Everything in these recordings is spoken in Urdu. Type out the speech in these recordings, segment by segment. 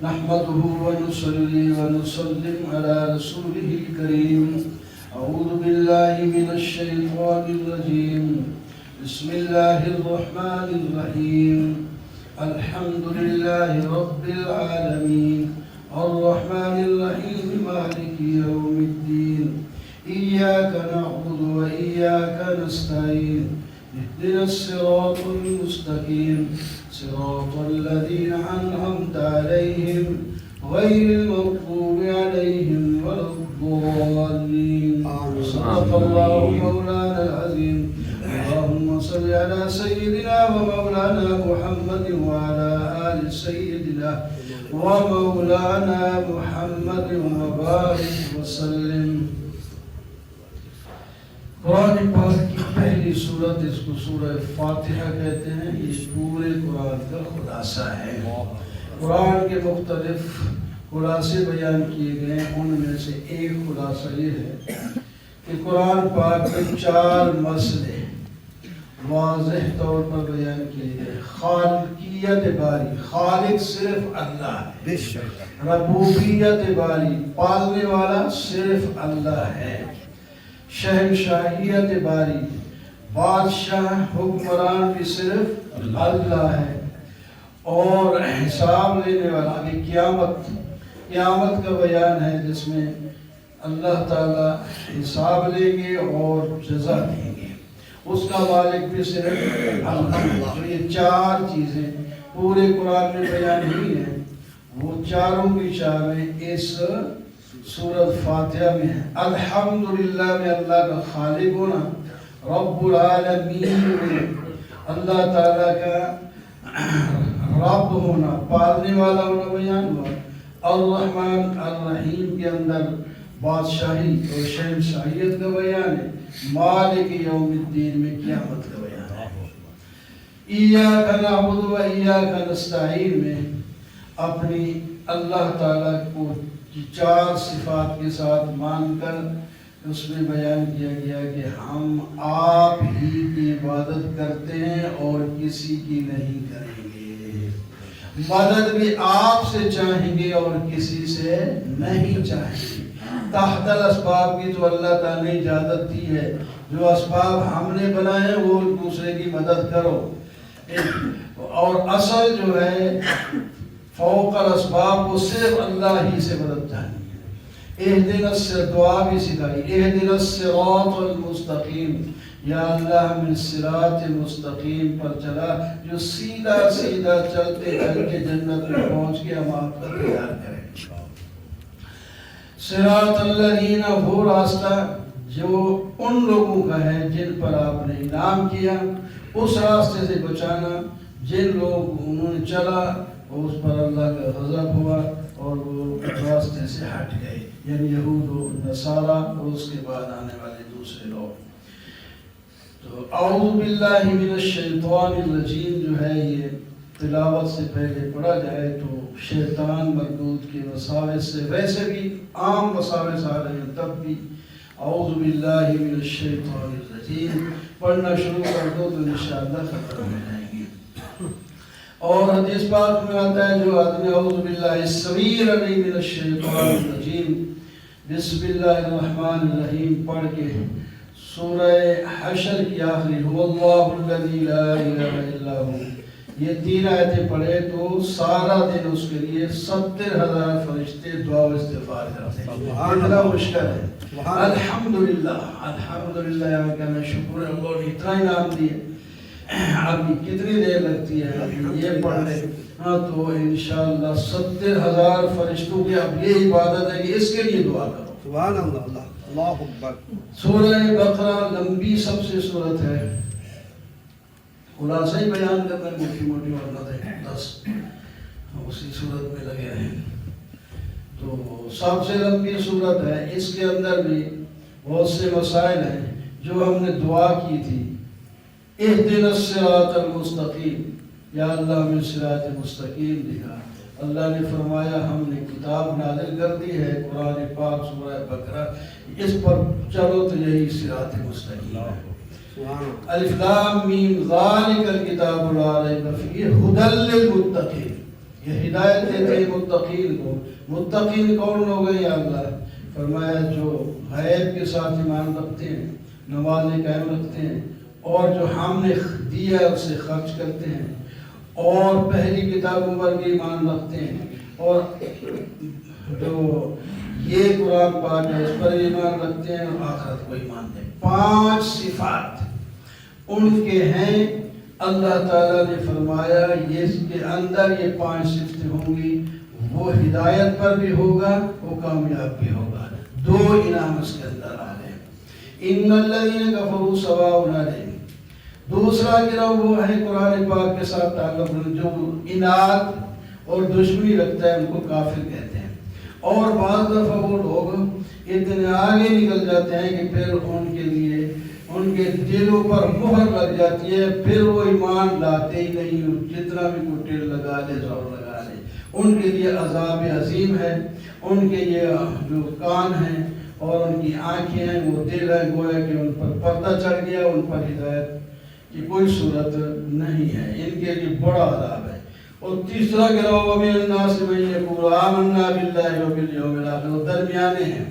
نحمده ونصلي ونسلم على رسوله الكريم. أعوذ بالله من الشيطان الرجيم. بسم الله الرحمن الرحيم. الحمد لله رب العالمين الرحمن الرحيم مالك يوم الدين. إياك نعبد وإياك نستعين. اهدنا الصراط المستقيم صراط الذين أنعمت عليهم غير المغضوب عليهم ولا الضالين. صدق الله مولانا العظيم. اللهم صل على سيدنا ومولانا محمد وعلى آل سيدنا ومولانا محمد وبارك وسلم. قرآن پاک کی پہلی سورت، اس کو سورہ فاتحہ کہتے ہیں. یہ پورے قرآن کا خلاصہ ہے. قرآن کے مختلف خلاصے بیان کیے گئے، ان میں سے ایک خلاصہ یہ ہے کہ قرآن پاک کے 4 مسئلے واضح طور پر بیان کیے گئے. خالقیت باری، خالق صرف اللہ ہے. ربوبیت باری، پالنے والا صرف اللہ ہے. شہنشاہیت باری، بادشاہ حکمران بھی صرف اللہ ہے. اور حساب لینے والا، ابھی قیامت کا بیان ہے جس میں اللہ تعالی حساب لیں گے اور جزا دیں گے. اس کا مالک بھی صرف اللہ. تو یہ 4 چیزیں پورے قرآن میں بیان ہوئی ہیں. وہ چاروں کی چاریں اس سورۃ فاتحہ میں ہے. الحمدللہ میں اللہ کا خالق ہونا، رب العالمین میں اللہ تعالیٰ کا رب ہونا، پالنے والا ہونا بیان ہوا. الرحمن الرحیم کے اندر بادشاہی اور شہنشاہیت کا بیان ہے. مالک یوم الدین میں قیامت کا بیان ہے. ایاک نعبد و ایاک نستعین میں اپنی اللہ تعالیٰ کو 4 صفات کے ساتھ مان کر اس میں بیان کیا گیا کہ ہم آپ ہی کی عبادت کرتے ہیں اور کسی کی نہیں کریں گے. مدد بھی آپ سے چاہیں گے اور کسی سے نہیں چاہیں گے. تحت الاسباب کی تو اللہ تعالیٰ نے اجازت دی ہے. جو اسباب ہم نے بنائے ہیں وہ دوسرے کی مدد کرو. اور اصل جو ہے فوق الاسباب وہ صرف اللہ ہی سے مدد چاہیے. اہدنا الصراط، دعا بھی سکھائی. اہدنا الصراط المستقیم، یا اللہ ہمیں صراط مستقیم پر چلا جو سیدھا سیدھا چلتے چل کے جنت میں پہنچ کے ہم آپ کا دیدار کریں. صراط الذین، وہ راستہ جو ان لوگوں کا ہے جن پر آپ نے انعام کیا. اس راستے سے بچانا جن لوگ انہوں نے چلا اس پر اللہ کا غضب ہوا اور وہ راستے سے ہٹ گئے، یعنی یہود و نصارہ اور اس کے بعد آنے والے دوسرے لوگ. تو اعوذ باللہ من الشیطان الرجیم جو ہے یہ تلاوت سے پہلے پڑھا جائے تو شیطان مردود کے وساوس سے، ویسے بھی عام وساوس آ رہے ہیں تب بھی اعوذ باللہ من الشیطان الرجیم پڑھنا شروع کر دو تو انشاءاللہ ختم ہو جائیں گے. اور حدیث پاک میں آتا ہے جو آدمی اعوذ باللہ السمیع العلیم من الشیطان الرجیم بسم اللہ الرحمن الرحیم پڑھ کے سورہ حشر کی آخری هو اللہ الذی لا الہ الا هو یہ 3 آیتیں پڑھے تو سارا دن اس کے لیے 70,000 فرشتے دعا و استغفار کرتے ہیں. اتنا مشکل ہے. الحمدللہ، الحمدللہ یہاں کہنا شکر ہے اللہ نے اتنا انعام دیے. ابھی کتنی دیر لگتی ہے یہ پڑھنے؟ ہاں تو انشاءاللہ 70,000 فرشتوں کی اب یہ عبادت ہے کہ اس کے لیے دعا کرو. سبحان اللہ، اللہ اکبر. سورہ بقرہ لمبی سب سے سورت ہے. خلاصہ ہی بیان کرنا ہے، موٹی موٹی ورنت ہے 10 اسی صورت میں لگے ہیں. تو سب سے لمبی صورت ہے. اس کے اندر بھی بہت سے مسائل ہیں جو ہم نے دعا کی تھی. اہدنا الصراط المستقیم، یا اللہ ہمیں صراط مستقیم دکھا. اللہ نے فرمایا ہم نے کتاب نازل کر دی ہے قرآن پاک سورہ بقرہ، اس پر چلو تو یہی صراط مستقیم ہے. الف لام میم ذالک الکتاب لا ریب فیہ ھدی للمتقین. یہ ہدایت دیتے ہیں متقین کو. متقین کون لوگ ہیں یا اللہ؟ فرمایا جو غیب کے ساتھ ایمان رکھتے ہیں، نمازیں قائم رکھتے ہیں، اور جو ہم نے دیا ہے اسے خرچ کرتے ہیں، اور پہلی کتابوں پر بھی ایمان رکھتے ہیں، اور جو یہ قرآن پاک ہے اس پر ایمان رکھتے ہیں، اور آخرت کو ایمان دیں. 5 صفات ان کے ہیں. اللہ تعالیٰ نے فرمایا یہ اس کے اندر یہ 5 صفتیں ہوں گی، وہ ہدایت پر بھی ہوگا، وہ کامیاب بھی ہوگا. 2 انعام اس کے اندر آ گئے. ان الذین کفروا سواء علیہم. دوسرا گروہ وہ ہے قرآن پاک کے ساتھ تعلق جو اناد اور دشمنی رکھتا ہے، ان کو کافر کہتے ہیں. اور بعض دفعہ وہ لوگ اتنے آگے نکل جاتے ہیں کہ پھر ان کے لیے ان کے دلوں پر مہر لگ جاتی ہے، پھر وہ ایمان لاتے ہی نہیں، جتنا بھی کوئی ٹیل لگا لے، زور لگا لے. ان کے لیے عذاب عظیم ہے. ان کے یہ جو کان ہیں اور ان کی آنکھیں ہیں، وہ دل ہے، گویا کہ ان پر پردہ چڑھ گیا، ان پر ہدایت کی کوئی صورت نہیں ہے. ان کے لیے بڑا عذاب ہے. اور تیسرا گروہ وَمِنَ النَّاسِ مَن يَقُولُ آمَنَّا بِاللَّهِ وَبِالْيَوْمِ الْآخِرِ. درمیانے ہیں،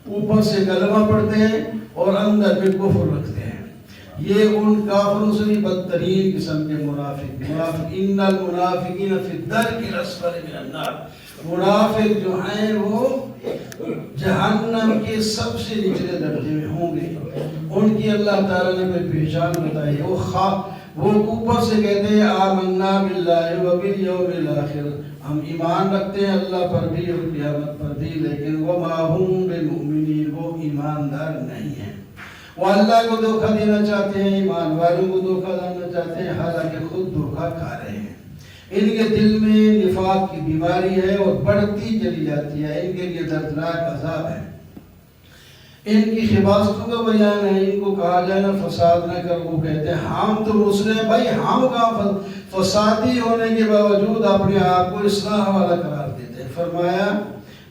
اوپر سے کلمہ پڑھتے ہیں اور اندر میں کفر رکھتے ہیں. یہ ان کافروں سے بھی بدترین قسم کے منافق. ان المنافقین فی الدرک الاسفل من النار. منافق جو ہیں وہ جہنم کے سب سے نچلے درجے میں ہوں گے. ان کی اللہ تعالیٰ نے کوئی پہچان بتائی. وہ اوپر سے کہتے ہیں آمنا باللہ وبالیوم الآخر، ہم ایمان رکھتے ہیں اللہ پر بھی اور قیامت پر بھی، لیکن وما هم بمؤمنین، وہ ایماندار نہیں ہیں. وہ اللہ کو دھوکہ دینا چاہتے ہیں، ایمان والوں کو دھوکہ دینا چاہتے ہیں، حالانکہ خود دھوکہ کھا رہے ہیں. ان کے دل میں نفاق کی بیماری ہے اور بڑھتی چلی جاتی ہے. ان کے لیے دردناک عذاب ہے. ان کی خباستوں کا بیان ہے. ان کو کہا جائے نا فساد نہ کر، وہ کہتے ہیں ہم تو مسلم ہیں. بھائی ہم کا فسادی ہونے کے باوجود اپنے آپ کو اصلاح والا قرار دیتے ہیں. فرمایا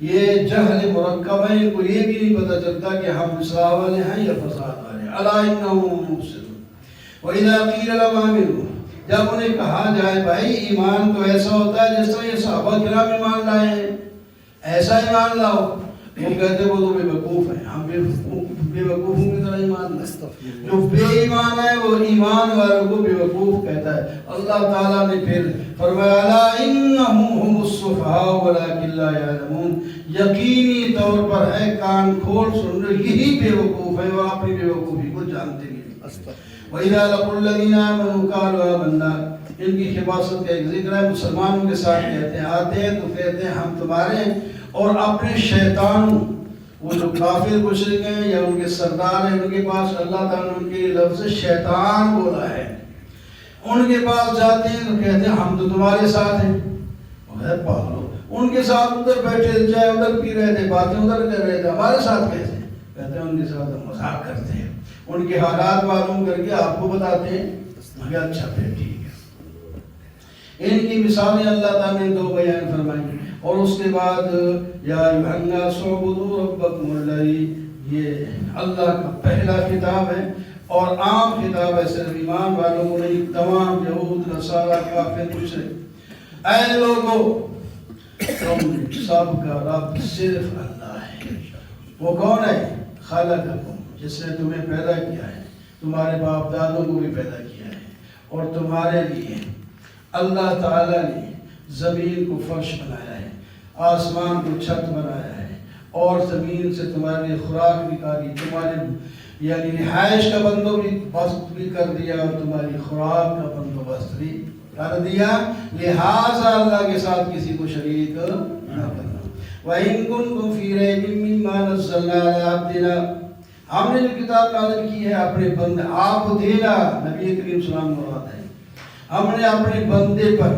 یہ جہل مرکب ہے. ان کو یہ بھی نہیں پتہ چلتا کہ ہم اصلاح والے ہیں یا فساد والے ہیں. الا انہم مفسدون وَإِذَا قِيلَ لَهُمْ آمِنُوا، جب انہیں کہا جائے بھائی ایمان تو ایسا ہوتا ہے جس طرح یہ صحابہ کرام ایمان لائے ہیں، ایسا ایمان لاؤ، وہ کہتے وہ تو بے وقوف ہیں، ہم بے وقوفوں کی طرح ایمان لائے. جو بے ایمان ہے وہ ایمان والوں کو بے وقوف کہتا ہے. اللہ تعالیٰ نے پھر فرمایا الا انہم هم السفہاء ولکن لا یعلمون. یقینی طور پر ہے، کان کھول سن رہے، یہی بے وقوف ہے اور اپنی بے وقوفی کو جانتے نہیں. وَإِذَا لَقُوا الَّذِينَ آمَنُوا قَالُوا آمَنَّا. ان کی خباثت کا ایک ذکر ہے. مسلمانوں کے ساتھ کہتے ہیں، آتے ہیں تو کہتے ہیں ہم تمہارے ہیں، اور اپنے شیطانوں، وہ جو کافر مشرک ہیں یا ان کے سردار ہیں، ان کے پاس اللہ تعالیٰ نے ان کے لفظ شیطان بولا ہے. ان کے پاس جاتے ہیں تو کہتے ہیں ہم تو تمہارے ساتھ ہیں. پاگلو، ان کے ساتھ ادھر بیٹھے چاہے ادھر پی رہے تھے، باتیں ادھر کر رہے تھے، ہمارے ساتھ کیسے؟ کہتے ہیں ان کے ساتھ ہم مذاق کرتے ہیں، ان کے حالات معلوم کر کے آپ کو بتاتے ہیں. اچھا پھر ٹھیک ہے. ان کی مثالیں اللہ تعالیٰ نے 2 بیان فرمائی. اور اس کے بعد یا ایھا الناس اعبدوا ربکم الذی، یہ اللہ کا پہلا خطاب ہے اور عام خطاب ہے، صرف ایمان والوں کو نہیں، تمام یہود نصارہ کافر مشرک. اے لوگو، تم سب کا رب صرف اللہ ہے. وہ کون ہے؟ خلقکم، جس نے تمہیں پیدا کیا ہے، تمہارے باپ دادوں کو بھی پیدا کیا ہے. اور تمہارے لیے اللہ تعالیٰ نے زمین کو فرش بنایا ہے، آسمان کو چھت بنایا ہے، اور زمین سے تمہارے لیے خوراک نکالی، تمہارے یعنی رہائش کا بندوبست بھی کر دیا اور تمہاری خوراک کا بندوبست بھی کر دیا. لہٰذا اللہ کے ساتھ کسی کو شریک نہ کرنا. وَإِن كُنتُمْ فِي رَيْبٍ مِّمَّا نَزَّلْنَا عَلَىٰ عَبْدِنَا، ہم نے جو کتاب نازل کی ہے اپنے بندے، آپ دینا نبی کریم صلی اللہ علیہ وسلم مراد ہے، ہم نے اپنے بندے پر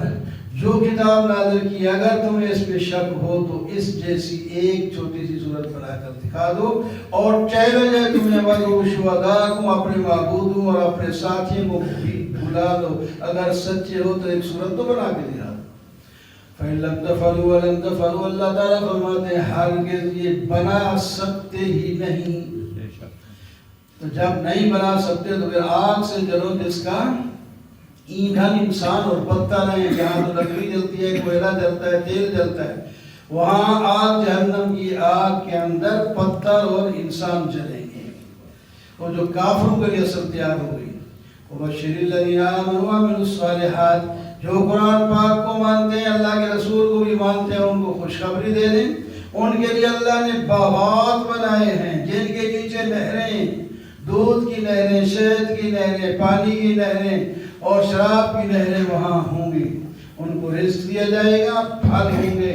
جو کتاب نازل کی، اگر تمہیں اس پہ شک ہو تو اس جیسی ایک چھوٹی سی صورت بنا کر دکھا دو. اور چیلنج ہے تمہیں، وَادْعُوا شُهَدَاءَکُمْ، اپنے معبودوں اور اپنے ساتھیوں کو بلا دو، اگر سچے ہو تو ایک صورت تو بنا کے دکھا دو. فَإِن لَمْ تَفْعَلُوا وَلَن تَفْعَلُوا، اللہ تعالیٰ فرماتے ہیں ہرگز یہ بنا سکتے ہی نہیں. تو جب نہیں بنا سکتے تو پھر آگ سے جلو جس کا ایندھن انسان اور پتھر ہیں، جہاں تو لکڑی جلتی ہے، کوئلہ جلتا ہے، تیل جلتا ہے، وہاں آگ جہنم کی آگ کے اندر پتھر اور انسان جلیں گے، اور جو کافروں کے لیے اصل تیار ہو گئی۔ وبشر الذین آمنوا وعملوا الصالحات، جو قرآن پاک کو مانتے ہیں، اللہ کے رسول کو بھی مانتے ہیں، ان کو خوشخبری دے دیں، ان کے لیے اللہ نے باغات بنائے ہیں جن کے نیچے نہریں، دودھ کی نہریں، شہد کی نہریں، پانی کی نہریں اور شراب کی نہریں وہاں ہوں گی، ان کو رزق دیا جائے گا، پھل ہوں گے،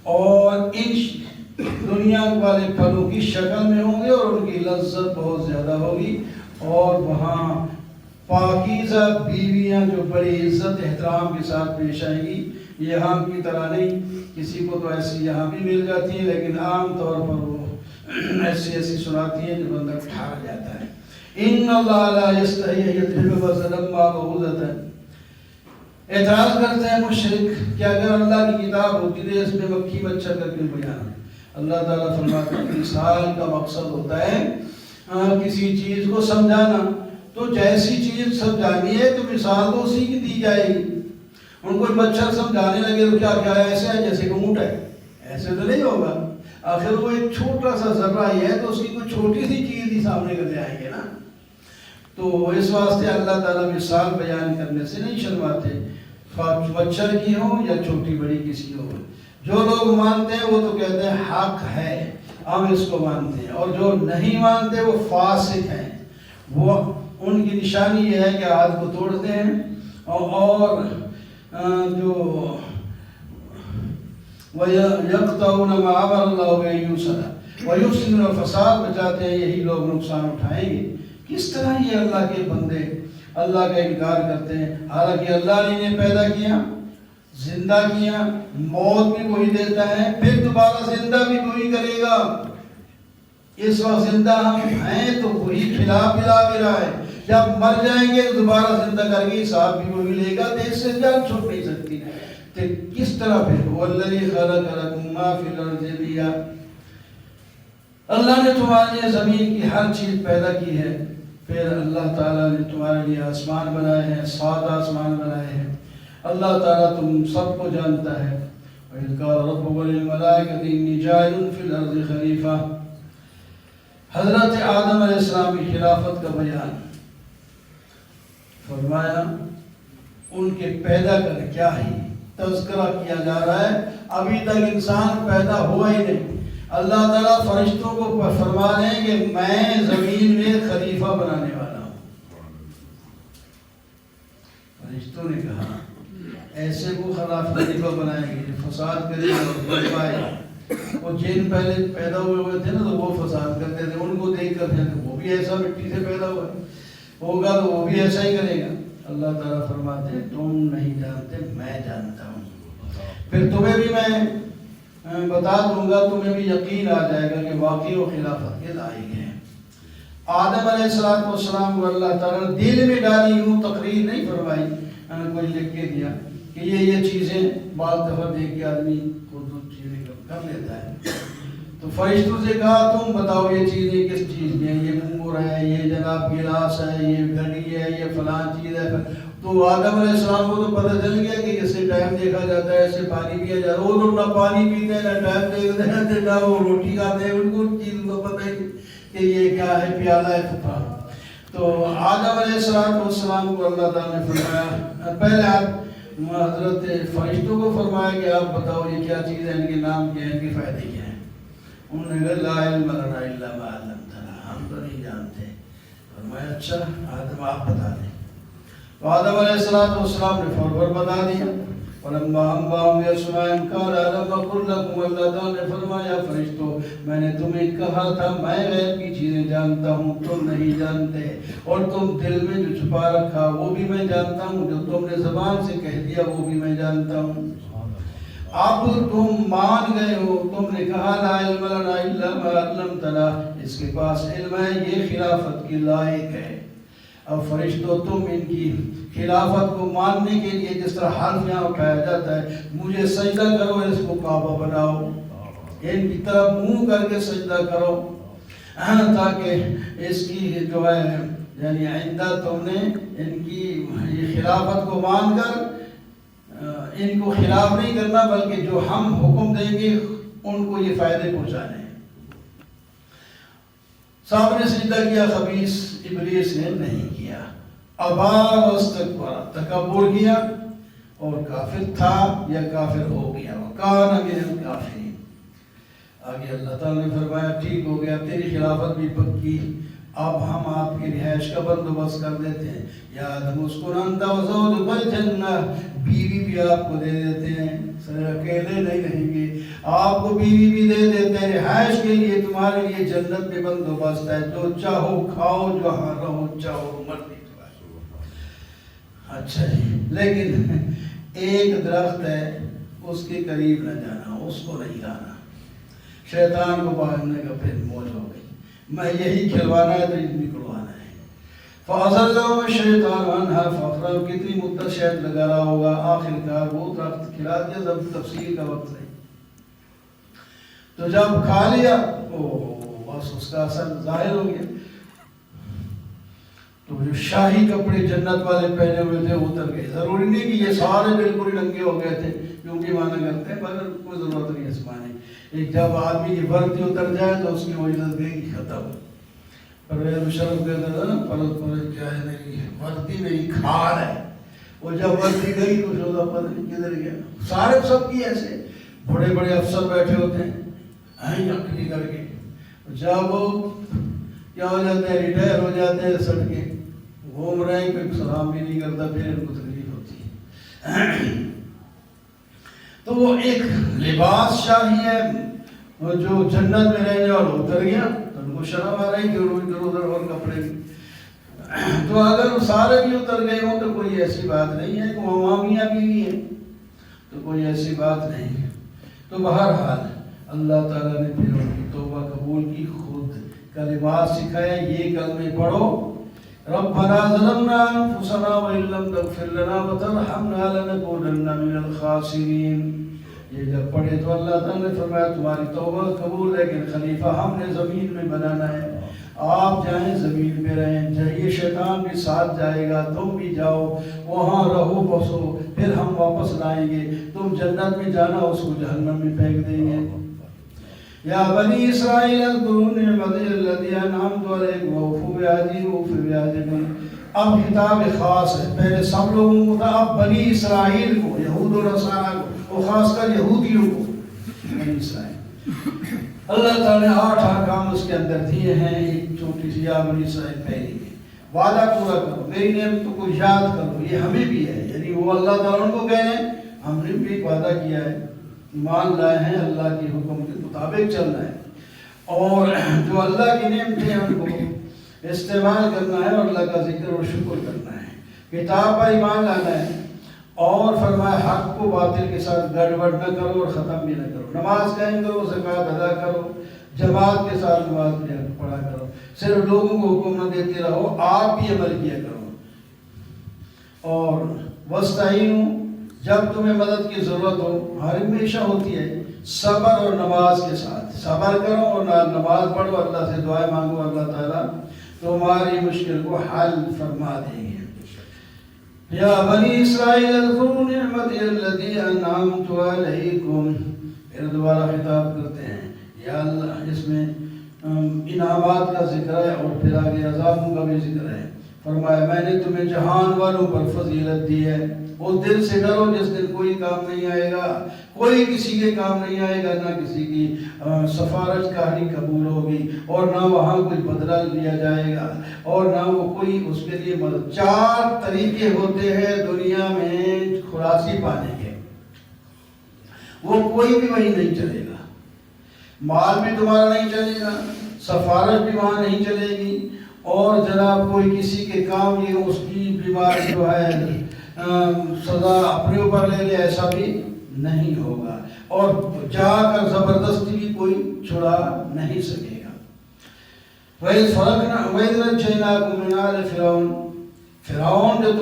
اور ان دنیا والے پھلوں کی شکل میں ہوں گے، اور ان کی لذت بہت زیادہ ہوگی، اور وہاں پاکیزہ بیویاں جو بڑی عزت احترام کے ساتھ پیش آئیں گی، یہاں کی طرح نہیں، کسی کو تو ایسی یہاں بھی مل جاتی ہیں، لیکن عام طور پر وہ ایسی سناتی ہیں جو بندہ ٹھار جاتا ہے۔ ان اللہ لا یستحی ان یضرب مثلا ما بعوضۃ، اعتراض کرتے ہیں مشرک کہ اگر اللہ کی کتاب ہوتی تو اس میں مکھی مچھر کا کیوں بیان ہے؟ اللہ تعالیٰ فرماتے ہیں مثال کا مقصد ہوتا ہے کسی چیز کو سمجھانا، تو جیسی چیز سمجھانی ہے تو مثال تو اسی کی دی جائے گی۔ ان کو مچھر سمجھانے لگے تو کیا کیا ایسے ہے جیسے کہ اونٹ ہے، ایسے تو نہیں ہوگا، آخر وہ ایک چھوٹا سا ذرہ ہی ہے تو اس کی کوئی چھوٹی سی چیز ہی سامنے کر لے آئیں گے نا۔ تو اس واسطے اللہ تعالیٰ مثال بیان کرنے سے نہیں شرماتے، مچھر کی ہو یا چھوٹی بڑی کسی ہو۔ جو لوگ مانتے ہیں وہ تو کہتے ہیں حق ہے، ہم اس کو مانتے ہیں، اور جو نہیں مانتے وہ فاسق ہیں۔ وہ ان کی نشانی یہ ہے کہ ہاتھ کو توڑتے ہیں اور جو وَيَقْطَعُونَ مَا أَمَرَ اللَّهُ بِأَن يُوصَلَ وَيُفْسِدُونَ فساد مچاتے ہیں، یہی لوگ نقصان اٹھائیں گے۔ کس طرح یہ اللہ کے بندے اللہ کا انکار کرتے ہیں، حالانکہ اللہ نے انہیں پیدا کیا، زندہ کیا، موت بھی وہی دیتا ہے، پھر دوبارہ زندہ بھی وہی کرے گا۔ اس وقت زندہ ہم ہیں تو وہی کھلا پلا بھی رہا ہے، جب مر جائیں گے تو دوبارہ زندہ کر کے حساب بھی وہی لے گا، تو اس سے جان چھوٹ نہیں سکتی۔ تو کس طرح پھر وَالَّذِي خَلَقَ لَكُم مَّا فِي الْأَرْضِ جَمِيعًا، اللہ نے تمہارے لیے زمین کی ہر چیز پیدا کی ہے، پھر اللہ تعالیٰ نے تمہارے لیے آسمان بنائے ہیں، 7 آسمان بنائے ہیں، اللہ تعالیٰ تم سب کو جانتا ہے۔ وَإِذْ قَالَ رَبُّكَ لِلْمَلَائِكَةِ إِنِّي جَاعِلٌ فِي الْأَرْضِ خَلِيفَةً، حضرت آدم علیہ السلام کی خلافت کا بیان فرمایا، ان کے پیدا کر کیا ہی تذکرہ کیا جا رہا ہے، ابھی تک انسان پیدا ہوا ہی نہیں۔ اللہ تعالیٰ فرشتوں کو فرما رہے ہیں کہ میں زمین میں خلیفہ بنانے والا ہوں۔ فرشتوں نے کہا ایسے کو خلیفہ بنائیں گے جو فساد کرے گا اور برپائے گا۔ وہ جن پہلے پیدا ہوئے تھے نا تو وہ فساد کرتے تھے، ان کو دیکھ کر کہتے وہ بھی ایسا مٹی سے پیدا ہوا ہوگا تو وہ بھی ایسا ہی کرے گا۔ اللہ تعالیٰ فرماتے ہیں تم نہیں جانتے، میں جانتا ہوں، پھر تمہیں بھی میں بتا دوں گا، تمہیں بھی یقین آ جائے گا کہ واقعی وہ خلافت کے لائق ہیں۔ آدم علیہ السلام کو اللہ تعالیٰ نے دل میں ڈالی، یوں تقریر نہیں فرمائی، کوئی لکھ کے دیا کہ یہ چیزیں بعض دفعہ دیکھ کے آدمی خود چیزیں کر لیتا ہے۔ تو فرشتوں سے کہا تم بتاؤ یہ چیزیں کس چیز میں ہیں، یہ انگور ہے، یہ جناب گلاس ہے، یہ گھڑی ہے، یہ فلاں چیز ہے۔ تو آدم علیہ السلام کو تو پتہ چل گیا کہ اس سے ٹائم دیکھا جاتا ہے، اس سے پانی پیا جاتا ہے۔ وہ لوگ نہ پانی پیتے ہیں، نہ ٹائم دیکھتے ہیں، نہ وہ روٹی کھاتے ہیں، ان کو چیز کو پتہ ہی کہ یہ کیا ہے، پیالہ ہے فتا۔ تو آدم علیہ السلام کو اللہ تعالیٰ نے فرمایا، پہلے حضرت فرشتوں کو فرمایا کہ آپ بتاؤ یہ کیا چیز ہے، ان کے نام کیا ہے، ان کے فائدے کیا ہیں۔ انہوں نے کہا لا علم لنا الا ما علمتنا، ہم تو نہیں جانتے۔ فرمایا اچھا آدم آپ بتا دیں۔ تو آدم علیہ السلام نے فوراً بتا دیا۔ فلما انبأهم بأسمائهم قال ألم أقل لكم، اللہ تعالیٰ نے فرمایا فرشتوں میں نے تمہیں کہا تھا میں غیب کی چیزیں جانتا ہوں، تم نہیں جانتے، اور تم دل میں جو چھپا رکھا وہ بھی میں جانتا ہوں، جو تم نے زبان سے کہہ دیا وہ بھی میں جانتا ہوں۔ اب تم مان گئے ہو، تم نے کہا لا علم لنا الا ما علمتنا، اس کے پاس علم ہے، یہ خلافت کے لائق ہے۔ اب فرشتوں تم ان کی خلافت کو ماننے کے لیے جس طرح حرف یہاں اٹھایا جاتا ہے، مجھے سجدہ کرو، اس کو کعبہ بناؤ، ان کی طرف منہ کر کے سجدہ کرو، تاکہ اس کی جو ہے یعنی آئندہ تم نے ان کی یہ خلافت کو مان کر ان کو خلاف نہیں کرنا، بلکہ جو ہم حکم دیں گے ان کو یہ فائدے پہنچانے ہیں۔ صاحب نے سجدہ کیا، خبیث ابلیس نے نہیں کیا، ابا واستکبر، تکبر کیا اور کافر تھا یا کافر ہو گیا، وکان من الکافرین۔ آگے اللہ تعالیٰ نے فرمایا ٹھیک ہو گیا، تیری خلافت بھی پکی، اب ہم آپ کی رہائش کا بندوبست کر دیتے ہیں۔ یا آدم اسکن انت وزوجک الجنہ، بیوی بھی آپ کو دے دیتے ہیں، اکیلے نہیں رہیں گے، آپ کو بیوی بھی دے دیتے ہیں، رہائش کے لیے تمہارے لیے جنت میں بندوبست ہے، جو چاہو کھاؤ، جو ہاں رہو، چاہو مرضی تمہاری۔ اچھا جی، لیکن ایک درخت ہے اس کے قریب نہ جانا، اس کو نہیں کھانا۔ شیطان کو بھاگنے کا پھر موج ہو گئی، میں یہی کھلوانا ہے تو نکلوانا ہے۔ فَأَزَلَّهُمَ الشَّيْطَانُ عَنْهَا فَأَخْرَجَهُمْ، کتنی مدت شاید لگا رہا ہوگا، آخر کار وہ درخت کھلا دیا، جب تفصیل کا وقت نہیں، تو جب کھا لیا بس اس کا اثر ظاہر ہو گیا، تو جو شاہی کپڑے جنت والے پہنے ہوئے تھے اتر گئے۔ ضروری نہیں کہ یہ سارے بالکل ننگے ہو گئے تھے، کیونکہ مانا کرتے ہیں مگر کوئی ضرورت نہیں اس معنی، ایک جب آدمی کی وردی اتر جائے تو اس کی عزت گئی ختم۔ پرویز مشرف کہتا تھا نا، پرت پرت کیا ہے میری وردی، میری کھال ہے، وہ جب وردی گئی تو شوزہ پتہ نہیں کدھر گیا۔ سارے سب کی ایسے بڑے بڑے افسر بیٹھے ہوتے ہیں اکلی کر کے، جب وہ کیا ہو جاتے ہیں، ریٹائر ہو جاتے ہیں، سٹ کے گھوم رہے ہیں، کوئی سلام بھی نہیں کرتا، پھر ان کو تکلیف ہوتی ہے۔ تو وہ ایک لباس شاہی ہے، وہ جو جنت میں رہنے والا اتر گیا تو ان کو شرم آ رہی کہ ادھر ادھر اور کپڑے بھی۔ تو اگر سارے بھی اتر گئے ہوں تو کوئی ایسی بات نہیں ہے کہ مامیاں بھی ہیں، تو کوئی ایسی بات نہیں ہے۔ تو بہرحال اللہ تعالیٰ نے پھر ان کی توبہ قبول کی، خود کلمات سکھایا، یہ کلمے پڑھو، ربنا ظلمنا انفسنا وان لم تغفر لنا وترحمنا لنکونن من الخاسرین۔ یہ جب پڑھے تو اللہ تعالیٰ نے فرمایا تمہاری توبہ قبول، لیکن خلیفہ ہم نے زمین میں بنانا ہے، آپ جائیں زمین پہ رہیں، یہ شیطان بھی ساتھ جائے گا، تم بھی جاؤ، وہاں رہو بسو، پھر ہم واپس لائیں گے، تم جنت میں جانا، اس کو جہنم میں پھینک دیں گے۔ یا بنی اسرائیل اذکروا نعمتی التي انعمت علیکم واوفوا بعہدی اوف بعہدکم۔ اب خطاب خاص ہے، پہلے سب لوگوں کو تھا، اب بنی اسرائیل کو، یہود و نصارہ کو، اور خاص کر یہودیوں کو، بنی اسرائیل۔ اللہ تعالیٰ نے 8 احکام اس کے اندر دیے ہیں، ایک چھوٹی سی یا بنی اسرائیل پہلی ہے، وعدہ پورا کرو، میری نعمتوں کو یاد کرو، یہ ہمیں بھی ہے، یعنی وہ اللہ تعالیٰ کو کہہ رہے ہیں، ہم نے بھی ایک وعدہ کیا ہے، ایمان لائے ہیں، اللہ کے حکم کے مطابق چلنا ہے، اور جو اللہ کی نعمتیں ہیں ان کو استعمال کرنا ہے، اور اللہ کا ذکر اور شکر کرنا ہے، کتاب پر ایمان لانا ہے، اور فرمایا حق کو باطل کے ساتھ گڑبڑ نہ کرو اور ختم بھی نہ کرو، نماز قائم کرو، زکوٰۃ ادا کرو، جماعت کے ساتھ نماز پڑھا کرو، صرف لوگوں کو حکم نہ دیتے رہو، آپ بھی عمل کیا کرو، اور وستعینوا، جب تمہیں مدد کی ضرورت ہو، ہر ہمیشہ ہوتی ہے، صبر اور نماز کے ساتھ، صبر کرو اور نماز پڑھو، اللہ سے دعائیں مانگو، اللہ تعالیٰ تمہاری مشکل کو حل فرما دیں گے۔ یا بنی اسرائیل اذکروا نعمتی التي انعمت علیکم، پھر دوبارہ خطاب کرتے ہیں، یا اللہ، اس میں انعامات کا ذکر ہے اور پھر آگے عذابوں کا بھی ذکر ہے۔ فرمایا میں نے تمہیں جہان والوں پر فضیلت دی ہے، اس دن سے ڈرو جس دن کوئی کام نہیں آئے گا، کوئی کسی کے کام نہیں آئے گا، نہ کسی کی سفارش کاری قبول ہوگی، اور نہ وہاں کوئی بدلہ لیا جائے گا، اور نہ وہ کوئی اس کے لیے مدد۔ 4 طریقے ہوتے ہیں دنیا میں خلاصی پانے کے، وہ کوئی بھی وہیں نہیں چلے گا، مال بھی تمہارا نہیں چلے گا، سفارش بھی وہاں نہیں چلے گی، اور جناب کوئی کسی کے کام یہ اس کی بیمار جو ہے سزا اپنے اوپر لے لے، ایسا بھی نہیں ہوگا، اور جا کر زبردستی بھی کوئی چھڑا نہیں سکے گا۔ وَإِذْ نَجَّيْنَاكُم مِّنْ آلِ فرعون جو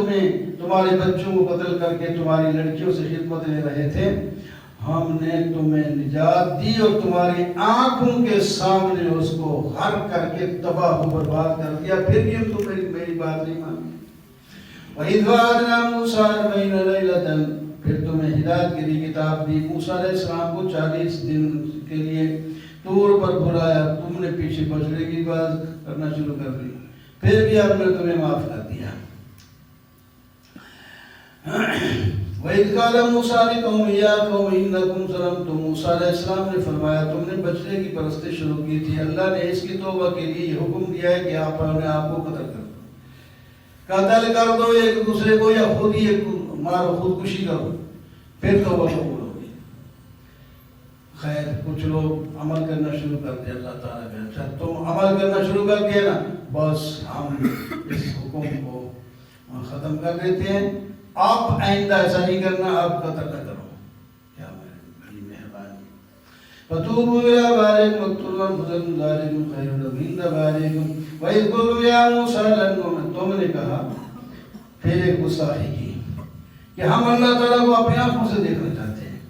تمہارے بچوں کو قتل کر کے تمہاری لڑکیوں سے خدمت لے رہے تھے، ہم نے تمہیں نجات دی اور تمہاری آنکھوں کے سامنے اس کو غرق کر کے تباہ و برباد کر دیا، پھر بھی تم میری میری بات نہیں مانی. وَإِذْ وَعَدْنَا مُوسَىٰ 40 لَيْلَةً پھر تمہیں ہدایت کے لیے کتاب دی. موسیٰ علیہ السلام کو 40 دن کے لیے طور پر بلایا. تم نے پیچھے بچڑے کی بات کرنا شروع کر دی. پھر بھی اب میں تمہیں معاف کر دیا. وَإِذْ قَالَ مُوسَىٰ لِقَوْمِهِ يَا قَوْمِ إِنَّكُمْ ظَلَمْتُمْ موسیٰ علیہ السلام نے فرمایا تم نے بچڑے کی پرستش شروع کی تھی. اللہ نے اس کی توبہ کے لیے یہ حکم دیا ہے کہ آپ اپنے آپ کو قتل کر دو. قتل کر دو ایک دوسرے کو یا خود ہی مارو, خودکشی کرو, پھر توبہ قبول ہوگی. خیر کچھ لوگ عمل کرنا شروع کرتے. اللہ تعالیٰ کہ اچھا تم عمل کرنا شروع کر دیا نا, بس ہم اس حکم کو ختم کر دیتے ہیں. آپ آئندہ ایسا نہیں کرنا, آپ قتل نہ کرو. کیا بڑی مہربانی. فَتُوبُوا إِلَىٰ بَارِئِكُمْ وَاقْتُلُوا أَنفُسَكُمْ ذَٰلِكُمْ خَيْرٌ لَكُمْ عِندَ بَارِئِكُمْ وَإِذْ قُلْتُمْ يَا مُوسَىٰ لَن نُؤْمِنَ تم نے کہا پھر ایک گستاخی کی کہ ہم اللہ تعالیٰ کو اپنی آنکھوں سے دیکھنا چاہتے ہیں.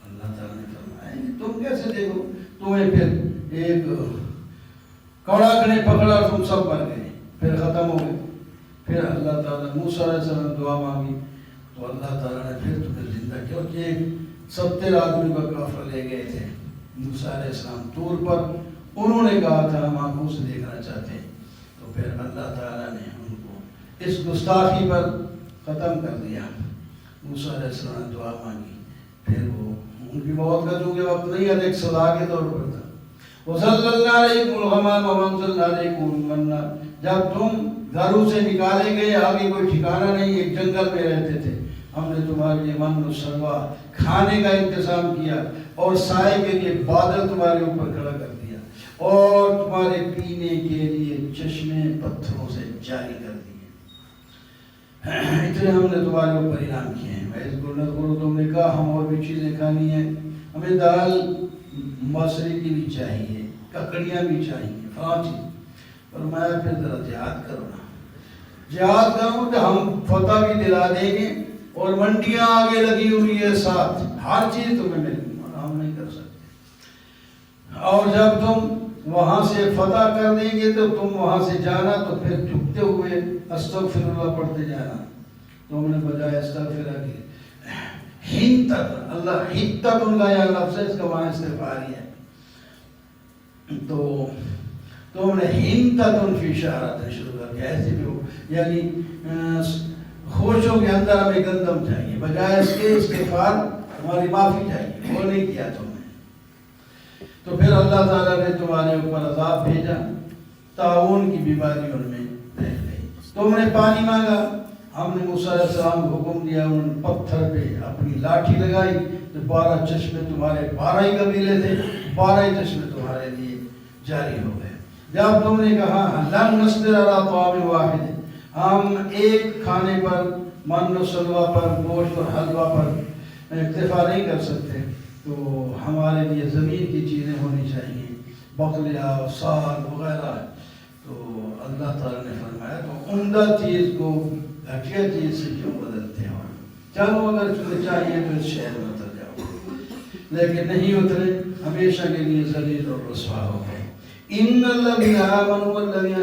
اللہ تعالیٰ نے فرمایا تم کیسے دیکھو, تمہیں پھر ایک کڑاک نے پکڑا, تم سب مر گئے, پھر ختم ہو گئے. پھر اللہ تعالیٰ موسیٰ علیہ السلام دعا مانگی تو اللہ تعالیٰ نے پھر تمہیں زندہ کیا. کیونکہ 70 آدمی کا قافلہ لے گئے تھے موسیٰ علیہ السلام طور پر, انہوں نے کہا تھا ہم آنکھوں سے دیکھنا چاہتے ہیں. تو پھر اللہ تعالیٰ نے ان کو اس گستاخی پر ختم کر دیا. موسیٰ علیہ السلام نے دعا مانگی, پھر وہ ان کی موت کا چونکہ وقت نہیں ہے, ایک سزا کے طور پر تھا. وَظَلَّلْنَا عَلَيْكُمُ الْغَمَامَ وَأَنزَلْنَا عَلَيْكُمُ الْمَنَّ جب تم گھروں سے نکالے گئے, آگے کوئی ٹھکانہ نہیں, ایک جنگل میں رہتے تھے, ہم نے تمہارے لیے من و سلوہ کھانے کا انتظام کیا اور سائے کے لیے بادل تمہارے اوپر کھڑا کر دیا اور تمہارے پینے کے لیے چشمے پتھروں سے جاری کر دیے. اتنے ہم نے تمہارے اوپر انعام کیے ہیں. تم نے کہا ہم اور بھی چیزیں کھانی ہیں, ہمیں دال مصری کی بھی چاہیے, ککڑیاں بھی چاہیے, فلاں چیز. فرمایا پھر ذرا جہاد کرو نا, جہاد کرو کہ ہم فتح بھی دلا دیں گے اور منڈیاں آگے لگی ہوئی ہے ساتھ, ہر چیز تمہیں ملے گی, ہم نہیں کر سکتے. اور جب تم وہاں سے فتح کر دیں گے تو تم وہاں سے جانا تو پھر جھکتے ہوئے استغفر اللہ پڑھتے جانا. تم نے بجائے استغفر کی ہنتت, اللہ ہنتت ان کا یہ لفظ ہے, اس کا معنی استغفاری ہے. تو تم نے ہنتت فی شہرات شروع کر دیا, ایسے بھی ہو یعنی خوشوں کے اندر ہمیں گندم چاہیے, بجائے اس کے استغفار ہماری معافی چاہیے, وہ نہیں کیا تم نے. تو پھر اللہ تعالیٰ نے تمہارے اوپر عذاب بھیجا, طاعون کی بیماری ان میں پھیل گئی. تم نے پانی مانگا, ہم نے موسیٰ علیہ السلام کو حکم دیا, انہوں نے پتھر پہ اپنی لاٹھی لگائی تو 12 چشمے تمہارے 12 ہی قبیلے تھے, 12 ہی چشمے تمہارے لیے جاری ہو گئے. جب تم نے کہا لن نصبر علی طعام واحد, ہم ایک کھانے پر, من و سلوہ پر, گوشت اور حلوہ پر اکتفا نہیں کر سکتے, تو ہمارے لیے زمین کی چیزیں ہونی چاہیے, بقلیہ, ساگ وغیرہ. تو اللہ تعالیٰ نے فرمایا تو عمدہ چیز کو گھٹیا چیز سے کیوں بدلتے ہو, چلو اگر تمہیں چاہیے تو اس شہر میں اتر جاؤ, لیکن نہیں اترے, ہمیشہ کے لیے ذلیل اور رسوا ہو گئے. ان الذين آمنوا والذين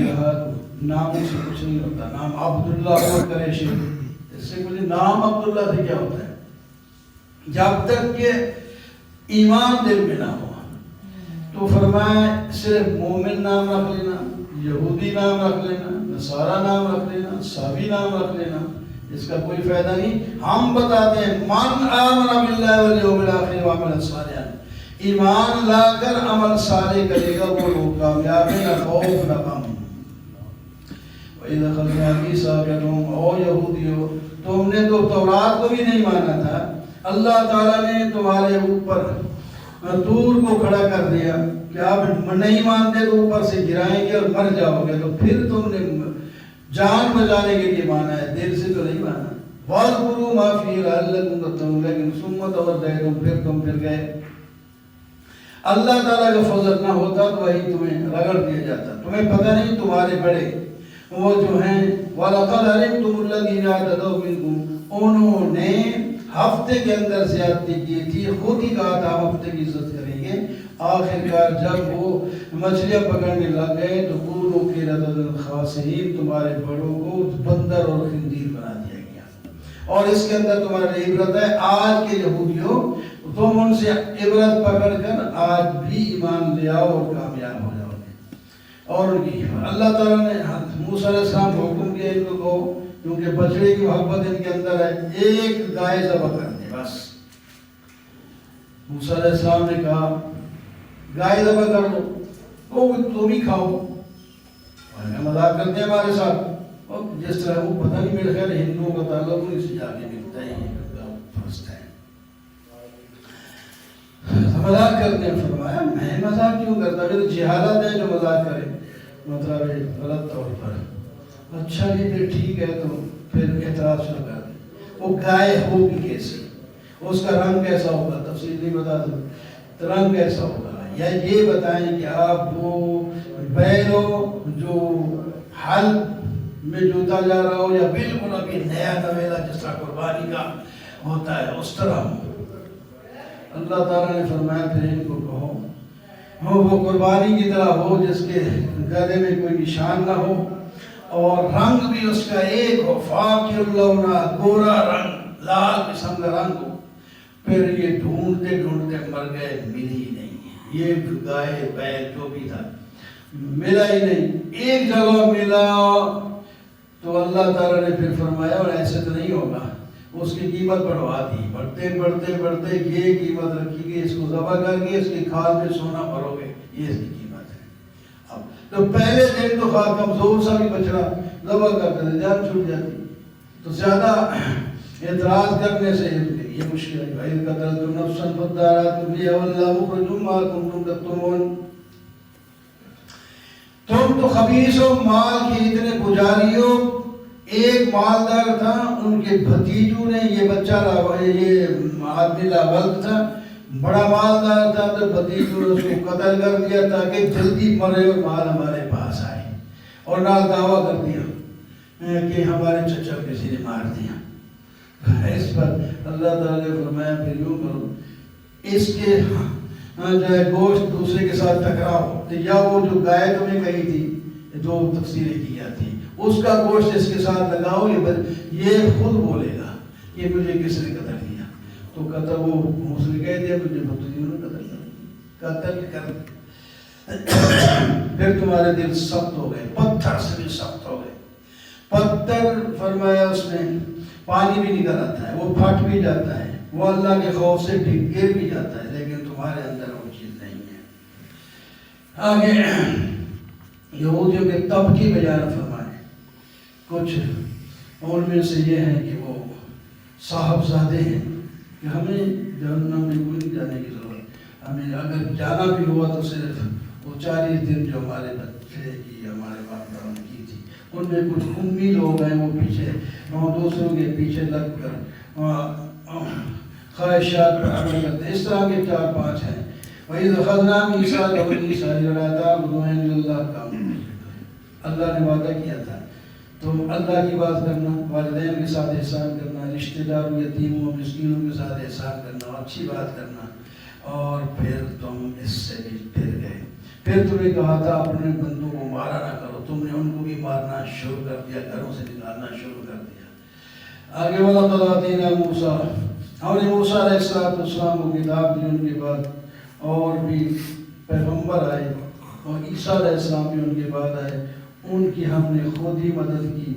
هادوا, نام سے کچھ نہیں ہوتا, نام عبداللہ کو کرے شرک, اس سے کچھ نام عبداللہ سے کیا ہوتا ہے, جب تک کہ ایمان دل میں نہ ہو. تو فرمایا صرف مومن نام رکھ لینا, یہودی نام رکھ لینا, نصارہ نام رکھ لینا, صابی نام رکھ لینا, اس کا کوئی فائدہ نہیں. ہم بتاتے ہیں من آمن باللہ والیوم الآخر وعمل صالحا, ایمان لا کر عمل صالح کرے گا وہ لوگ کامیاب ہیں, نہ خوف نہ غم. وَإِذَا أَخَذْنَا مِيثَاقَكُمْ, او یہودیو تم نے تو تورات کو بھی نہیں مانا تھا, اللہ تعالیٰ نے تمہارے اوپر طور کو کھڑا کر دیا کہ آپ نہیں مانتے تو اوپر سے گرائیں گے اور مر جاؤ گے, تو پھر تم نے جان بچانے کے لیے مانا ہے, دل سے تو نہیں مانا. وَاذْكُرُوا مَا فِيهِ لَعَلَّكُمْ تَتَّقُونَ, لیکن ثُمَّ تَوَلَّيْتُمْ, پھر تم پھر گئے. اللہ تعالیٰ کا فضل نہ ہوتا تو وہی تمہیں رگڑ دیا جاتا. تمہیں پتہ نہیں تمہارے بڑے وہ جو ہیں وَلَقَدْ عَلِمْتُمُ الَّذِينَ اعْتَدَوْا مِنْكُمْ, انہوں نے ہفتے کے اندر زیادتی کی تھی, خود ہی کہا تھا ہم ہفتے کی عزت کریں گے, آخر کار جب وہ مچھلیاں پکڑنے لگ گئے تو کونوا قردۃ خاسئین، تمہارے بڑوں کو بندر اور خنزیر بنا دیا گیا۔ اور اس کے اندر تمہارے عبرت ہے، آج کے یہودیوں تم ان سے عبرت پکڑ کر آج بھی ایمان لے آؤ اور کامیاب ہو جاؤ گے۔ اور ان کی اللہ تعالیٰ نے موسیٰ علیہ السلام کو حکم دیا ان کو، کیونکہ بچڑے کی محبت ان کے اندر ہے، ایک گائے ذبح کر دے بس۔ موسیٰ علیہ السلام نے کہا گائے ذبح کر دو، وہ تم ہی کھاؤ، مذاق کرتے ہیں ہمارے ساتھ۔ اور جس طرح وہ پتہ نہیں، میرے خیال ہندوؤں کا تعلق انہیں سے جا کے ملتا ہے، یہ فرسٹ ہے، مذاق کرتے ہیں۔ فرمایا میں مذاق کیوں کرتا، یہ تو جہالت ہے جو مذاق کرے، مطلب غلط طور پر۔ اچھا جی پھر ٹھیک ہے، تو پھر اعتراض شروع کر دیں، وہ گائے ہوگی کیسی، اس کا رنگ کیسا ہوگا، تفصیل نہیں بتا دو، رنگ کیسا ہوگا، یا یہ بتائیں کہ آپ وہ بیل ہو جو حل میں جوتا جا رہا ہو، یا بالکل ابھی نیا نویلا جس طرح قربانی کا ہوتا ہے اس طرح ہو۔ اللہ تعالیٰ نے فرمایا پھر ان کو کہو وہ قربانی کی طرح ہو جس کے گلے میں کوئی نشان نہ ہو، اور رنگ بھی اس کا ایک ہو، فاقع اللون، گورا رنگ، لال قسم کا رنگ ہو۔ پھر یہ ڈھونڈتے ڈھونڈتے مر گئے، ملی ہی نہیں، یہ گائے بیل جو بھی تھا ملا ہی نہیں۔ ایک جگہ ملا تو اللہ تعالیٰ نے پھر فرمایا اور ایسے تو نہیں ہوگا، اس کی قیمت بڑھوا دی، بڑھتے بڑھتے بڑھتے یہ قیمت رکھی گئی، اس کو ذبح کر کے اس کی کھال میں سونا بھرو گے، یہ اس کی قیمت ہے۔ اب تو پہلے دن تو خواہ کمزور سا بھی بچڑا ذبح کرتے تھے، جان چھوٹ جاتی، تو زیادہ اعتراض کرنے سے یہ مشکل ہے۔ وَإِذْ قَتَلْتُمْ نَفْسًا فَادَّارَأْتُمْ فِيهَا وَاللَّهُ مُخْرِجٌ مَا كُنتُمْ تَكْتُمُونَ۔ تم تو خبیث ہو، مال کے اتنے پجاری ہو۔ ایک مالدار تھا، ان کے بھتیجوں نے یہ بچہ یہ آدمی لاولد تھا، بڑا مالدار تھا، تو بھتیجوں نے اس کو قتل کر دیا تاکہ جلدی مرے اور مال ہمارے پاس آئے، اور نال دعویٰ کر دیا کہ ہمارے چچا کسی نے مار دیا۔ اس پر اللہ تعالیٰ نے فرمایا پھر یوں کرو، اس کے جو ہے گوشت دوسرے کے ساتھ ٹکراؤ، یا وہ جو گائے تمہیں کہی تھی جو تفسیریں کی جاتی ہیں اس کا گوشت اس کے ساتھ لگاؤ، یہ خود بولے گا کہ مجھے کس نے قتل کیا، تو قتل وہ اس نے کہہ دیا مجھے بھتیجوں نے قتل کر پھر تمہارے دل سخت ہو گئے، پتھر سے بھی سخت ہو گئے۔ پتھر فرمایا اس میں پانی بھی نکل آتا ہے، وہ پھٹ بھی جاتا ہے، وہ اللہ کے خوف سے گر بھی جاتا ہے، لیکن تمہارے اندر وہ چیز نہیں ہے۔ آگے یہودیوں کے طبقے بیان فرمائے، کچھ ان میں سے یہ ہیں کہ وہ صاحبزادے ہیں کہ ہمیں جہنم میں کوئی نہیں جانے کی ضرورت، ہمیں اگر جانا بھی ہوا تو صرف وہ 40 دن جو ہمارے بچے کی ہمارے باپ دادا نے کی تھی، ان میں کچھ امی لوگ ہیں وہ پیچھے دوسروں کے پیچھے لگ کر خواہشات پر عمل کرتے ہیں۔ اس طرح کے 4-5 ہیں۔ وَإِذْ أَخَذْنَا مِيثَاقَ بَنِي إِسْرَائِيلَ لَا تَعْبُدُونَ إِلَّا اللَّهَ، اللہ نے وعدہ کیا تھا تم اللہ کی بات کرنا، والدین کے ساتھ احسان کرنا، رشتہ داروں، یتیموں، مسکینوں کے ساتھ احسان کرنا، اچھی بات کرنا، اور پھر تم اس سے بھی پھر گئے۔ پھر تمہیں کہا تھا اپنے بندوں کو مارا نہ کرو، تم نے ان کو بھی مارنا شروع کر دیا، گھروں سے نکالنا شروع کر دیا۔ آگے وَلَقَدْ آتَيْنَا مُوسَىٰ، ہم نے موسیٰ علیہ السلام کو کتاب دی، ان کے بعد اور بھی پیغمبر آئے، اور عیسیٰ علیہ السلام بھی ان کے بعد آئے، ان کی ہم نے خود ہی مدد کی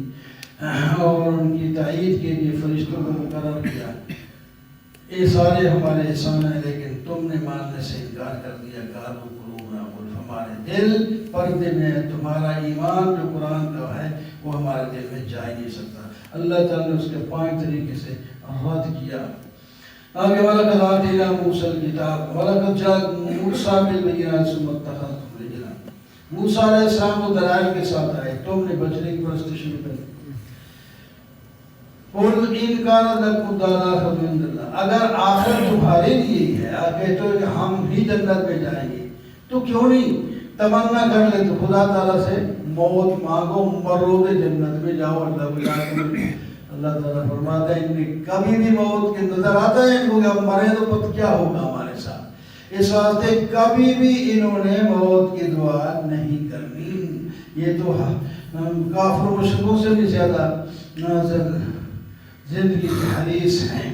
اور ان کی تائید کے لیے فرشتوں کو مقرر کیا۔ یہ سارے ہمارے احسان ہیں، لیکن تم نے ماننے سے انکار کر دیا۔ قالوا قلوبنا غلف، ہمارے دل پردے میں ہے، تمہارا ایمان جو قرآن کا ہے وہ ہمارے دل میں جا ہی نہیں سکتا۔ اللہ تعالیٰ نے اس کے 5 طریقے سے رد کیا۔ آگے وَلَقَدْ آتَيْنَا مُوسَىٰ الْكِتَابَ وَلَقَدْ جَاءَ مُوسَىٰ بِالْبَيِّنَاتِ ثُمَّ اتَّخَذْتُمُ الْعِجْلَ، موسیٰ علیہ السلام کو دلائل کے ساتھ آئے، تم نے بچڑے کی پرستش شروع کر دی۔ قُلْ إِنْ كَانَتْ لَكُمُ الدَّارُ عِندَ اللَّهِ، اگر آخر تمہارے لیے ہی ہے، آپ کہتے ہو کہ ہم بھی جنت میں جائیں گے، تو کیوں نہیں تمنا کر لے تو خدا تعالیٰ سے موت مانگو، مرو گے جنت میں جاؤ، اللہ تعالیٰ فرماتا ہے ان میں کبھی بھی موت کے نظر آتا ہے ان کو کہ ہم مرے تو پتہ کیا ہوگا ہمارے ساتھ، اس واسطے کبھی بھی انہوں نے موت کی دعا نہیں کرنی. یہ تو کافر مشرکوں سے بھی زیادہ زندگی کی حدیث ہیں.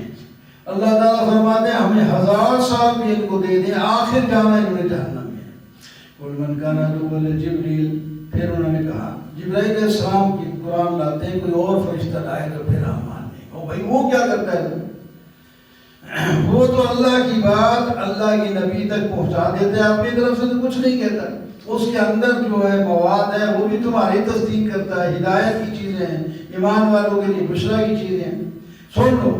اللہ تعالیٰ فرماتے ہیں ہمیں 1000 سال بھی ان کو دے دیں آخر جانا انہوں نے جہنم میں. قل من کان عدوا لجبریل، پھر انہوں نے کہا جبرائیل علیہ السلام کی قرآن لاتے ہیں، کوئی اور فرشتہ لائے تو پھر ہم مانیں. او بھائی وہ کیا کرتا ہے؟ وہ تو اللہ کی بات اللہ کی نبی تک پہنچا دیتے ہیں، اپنی طرف سے تو کچھ نہیں کہتا. اس کے اندر جو ہے مواد ہے وہ بھی تمہاری تصدیق کرتا ہے، ہدایت کی چیزیں ہیں، ایمان والوں کے لیے بشرا کی چیزیں ہیں. سن لو،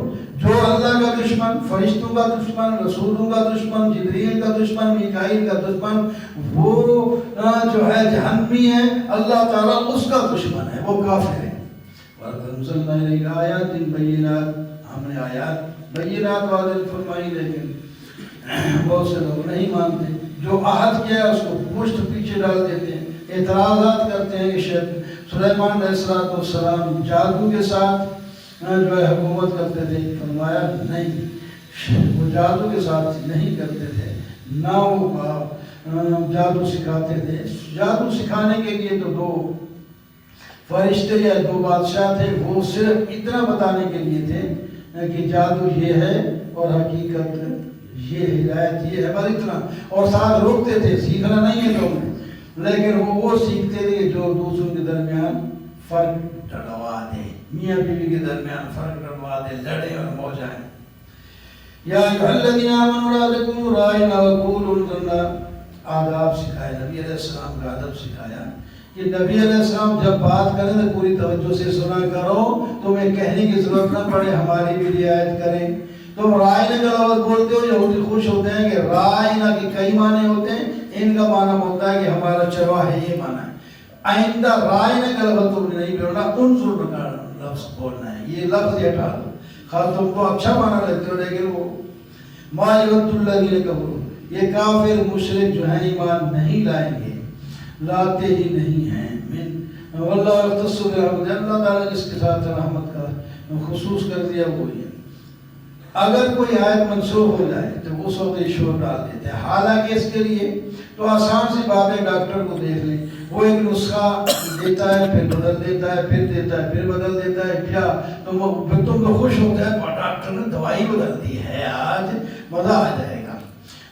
جو اللہ کا دشمن، فرشتوں کا دشمن، رسولوں کا دشمن، جبریل کا دشمن، میکائیل کا دشمن، وہ جو ہے جہنمی ہے. اللہ تعالیٰ اس کا دشمن ہے، وہ کافر ہے. وَأَنزَلْنَا إِلَيْكَ آيَاتٍ بَيِّنَاتٍ، ہم نے آیات بینات واضح فرمائی، لیکن بہت سے لوگ نہیں مانتے. جو عہد کیا ہے اس کو پشت پیچھے ڈال دیتے ہیں، اعتراضات کرتے ہیں کہ سلیمان علیہ السلام جادو کے ساتھ جو ہے حکومت کرتے تھے. فرمایا نہیں، وہ جادو کے ساتھ نہیں کرتے تھے، نہ وہ جادو سکھاتے تھے. جادو سکھانے کے لیے تو 2 فرشتے یا 2 بادشاہ تھے، وہ صرف اتنا بتانے کے لیے تھے کہ جادو یہ ہے اور حقیقت یہ، ہدایت یہ ہے، بس اتنا. اور ساتھ روکتے تھے سیکھنا نہیں ہے تم، لیکن وہ سیکھتے تھے جو دوسروں کے درمیان فرق ڈلوا دے، میاں بیوی کے درمیان فرق ڈلوا دے، لڑے اور موجائیں. یا ایھا الذین آمنوا لا تکونوا راعین وقولوا انظرنا، آداب سکھائے، نبی علیہ السلام کا ادب سکھایا کہ نبی علیہ السلام جب بات کریں تو پوری توجہ سے سنا کرو، تمہیں کہنے کی ضرورت نہ پڑے ہماری بھی رعایت کریں. تم رائنہ کا لفظ بولتے ہو، یہودی خوش ہوتے ہیں کہ رائنہ کے کئی معنی ہوتے ہیں، ان کا معنی ہوتا ہے کہ ہمارا چرواہ ہے، یہ معنی ہے. آئندہ رائنہ کا لفظ تم نے نہیں بولنا، انظر کا لفظ بولنا ہے. یہ لفظ یہ ہٹا دو، خاص تم کو اچھا معنی لیتے ہو، لیکن وہ ما یود الذین کفروا، یہ کافر مشرک جو ہیں ایمان نہیں لائیں گے، لاتے ہی نہیں ہیں. من واللہ یختص برحمتہ، اللہ تعالیٰ جس کے ساتھ رحمت کا خصوص کر دیا وہی ہے. اگر کوئی آیت منسوخ ہو جائے تو اس وقت ایشور ڈال دیتے ہیں. حالانکہ اس کے لیے تو آسان سی بات ہے، ڈاکٹر کو دیکھ لیں، وہ ایک نسخہ دیتا ہے، پھر بدل دیتا ہے، پھر دیتا ہے، پھر بدل دیتا ہے. کیا تم تو خوش ہوتے ہیں ڈاکٹر نے دوائی بدل دی ہے، آج مزہ آ جائے گا.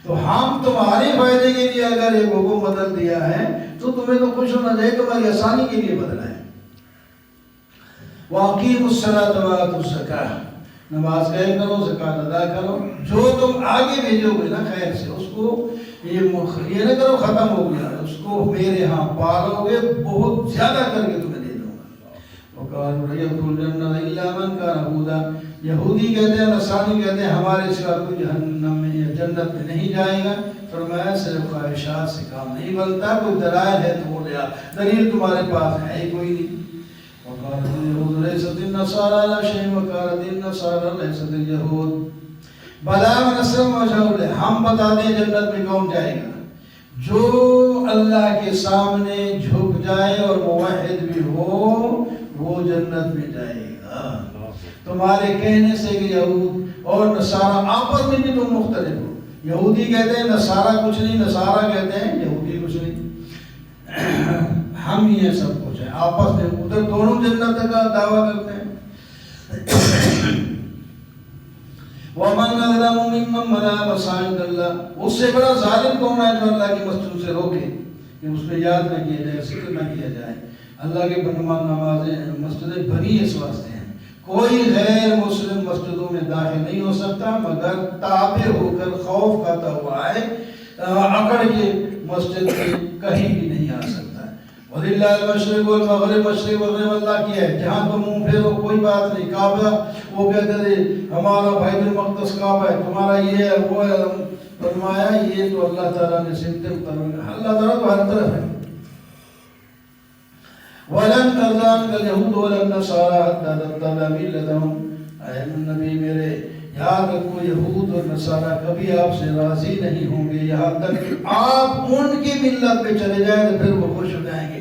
تو ہم تمہارے فائدے کے لیے اگر ایک حکم بدل دیا ہے تو تمہیں تو خوش ہونا چاہیے، تمہاری آسانی کے لیے بدلا ہے. وَأَقِیمُوا الصَّلَاةَ وَآتُوا الزَّکَاةَ، نماز قائم کرو، زکوٰۃ ادا کرو. جو تم آگے بھیجو گے نا خیر سے، اس کو یہ نہ کرو ختم ہو گیا، اس کو میرے ہاں پالو گے، بہت زیادہ کر کے تمہیں دے دوں گا. وَقَالُوا لَن يَدْخُلَ الْجَنَّةَ إِلَّا مَنْ كَانَ هُودًا، یہودی کہتے ہیں، نصرانی کہتے ہیں ہمارے سوا کوئی جہنم میں یا جنت میں نہیں جائے گا. فرمایا صرف خواہشات سے کام نہیں بنتا، کوئی دلائل ہے تو وہ لیا، دلیل تمہارے پاس ہے ہی کوئی نہیں. وقالت اليهود ليست النصارى على شيء وقالت النصارى ليست اليهود. بلا منسلم وجہ، ہم بتا دیں جنت میں کون جائے گا؟ جو اللہ کے سامنے جھک جائے اور موحد بھی ہو وہ جنت میں جائے گا. تمہارے کہنے سے کہ یہود اور نصارہ آپس میں بھی تم مختلف ہو. یہودی کہتے ہیں نصارہ کچھ نہیں، نصارہ کہتے ہیں یہودی کچھ نہیں، ہم ہی ہیں سب کچھ ہے آپس میں. ادھر دونوں جنت کا دعویٰ کرتے ہیں. وَمَنْ أَظْلَمُ مِمَّنْ مَنَعَ مَسَاجِدَ اللَّهِ، اس سے بڑا ظالم کون ہے جو اللہ کی مسجد سے روکے کہ اس میں یاد نہ کیا جائے، ذکر نہ کیا جائے. اللہ کے نمازیں مسجدیں بنی اس واسطے ہیں. کوئی غیر مسلم مسجدوں میں داخل نہیں ہو سکتا مگر تابع ہو کر خوف کھاتا ہوا آئے، اکڑ کے مسجد میں کہیں بھی نہیں آ سکتا. وَلِلَّهِ الْمَشْرِقُ وَالْمَغْرِبُ، مشرق مغرب اللہ کی ہے، جہاں تم منہ پھیرو کوئی بات نہیں. کعبہ وہ کہتے تھے ہمارا بیت المقدس کعبہ ہے، تمہارا یہ ہے وہ ہے. فرمایا یہ تو اللہ تعالیٰ نے سمتے اترا، اللہ تعالیٰ تو ہر طرف ہے. وَلَن تَرْضَىٰ عَنكَ الْيَهُودُ وَلَا النَّصَارَىٰ حَتَّىٰ تَتَّبِعَ مِلَّتَهُمْ. اے نبی میرے، یاد رکھو یہود اور نصارہ کبھی آپ سے راضی نہیں ہوں گے یہاں تک کہ آپ ان کی ملت پہ چلے جائیں تو پھر وہ خوش ہو جائیں گے.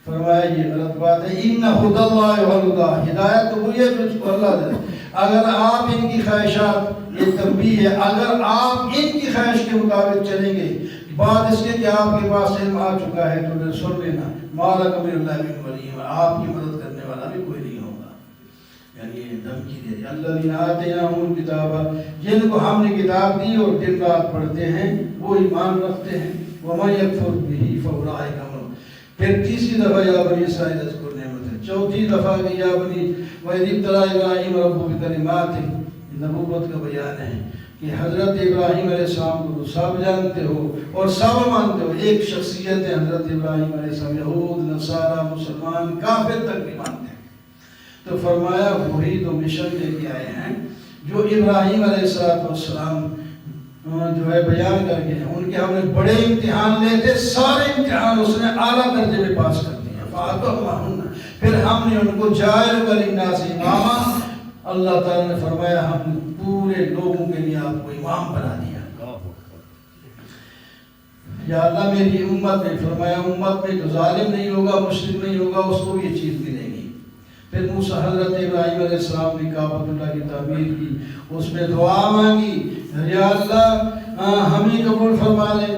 فرمایا یہ غلط بات ہے. اِنَّ هُدَى اللَّهِ وَالْهُدَىٰ، ہدایت تو وہی ہے جو اس کو اللہ دے. اگر آپ ان کی خواہشات، یہ تنبیہ ہے، اگر آپ ان کی خواہش کے مطابق چلیں گے بعد اس کے کہ آپ کے پاس علم آ چکا ہے تو سن لینا، ما لکم من اللہ من ولی، آپ کی مدد کرنے والا بھی کوئی نہیں ہوگا. یعنی یہ دھمکی دے رہی الذین آتیناہم الکتاب، جن کو ہم نے کتاب دی اور دن رات پڑھتے ہیں وہ ایمان رکھتے ہیں. ومن یکفر بہ فاولئک هم. پھر تیسری دفعہ یا بنی اسرائیل اذکروا نعمت، چوتھی دفعہ کہ یا بنی وَإِذِ ابْتَلَىٰ إِبْرَاهِيمَ رَبُّهُ بِكَلِمَاتٍ، نبوت کا بیان ہے کہ حضرت ابراہیم علیہ السلام کو سب جانتے ہو اور سب مانتے ہو. ایک شخصیت ہے حضرت ابراہیم علیہ السلام، یہود، نصارہ، مسلمان، کافر تک بھی مانتے ہیں. تو فرمایا وہی تو مشن لے کے آئے ہیں جو ابراہیم علیہ السلام جو ہے بیان کر کے ان کے ہم نے بڑے امتحان لیے تھے، سارے امتحان اس نے اعلیٰ درجے میں پاس کر دیا. پھر ہم نے ان کو جاعل للناس اماما، اللہ تعالیٰ نے فرمایا ہم پورے لوگوں کے لیے آپ کو امام بنا دیا. یا اللہ میری امت میں، فرمایا امت میں جو ظالم نہیں ہوگا، مشرک نہیں ہوگا، اس کو یہ چیز ملے گی. پھر موسیٰ حضرت ابراہیم علیہ السلام نے کعبۃ اللہ کی تعمیر کی، اس میں دعا مانگی یا اللہ ہمیں قبول فرما لے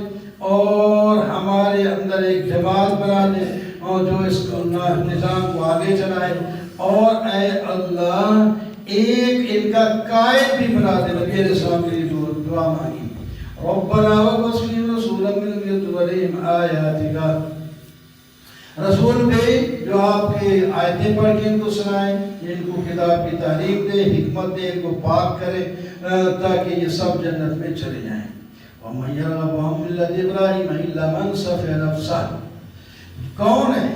اور ہمارے اندر ایک جماعت بنا دے اور جو اس نظام کو آگے چلائے، اور اے اللہ ایک ان کا قائد بھی بنا دے. نبی علیہ السلام کے لیے دعا مانگی. ربنا وابعث فیہم رسولا منہم یتلو علیہم آیاتک، رسول بھی جو آپ کے آیتیں پڑھ کے ان کو سنائیں، ان کو کتاب کی تعلیم دے، حکمت دے، ان کو پاک کرے تاکہ یہ سب جنت میں چلے جائیں. وَمَن يَرْغَبُ عَن مِّلَّةِ إِبْرَاهِيمَ إِلَّا مَن سَفِهَ نَفْسَهُ. کون ہے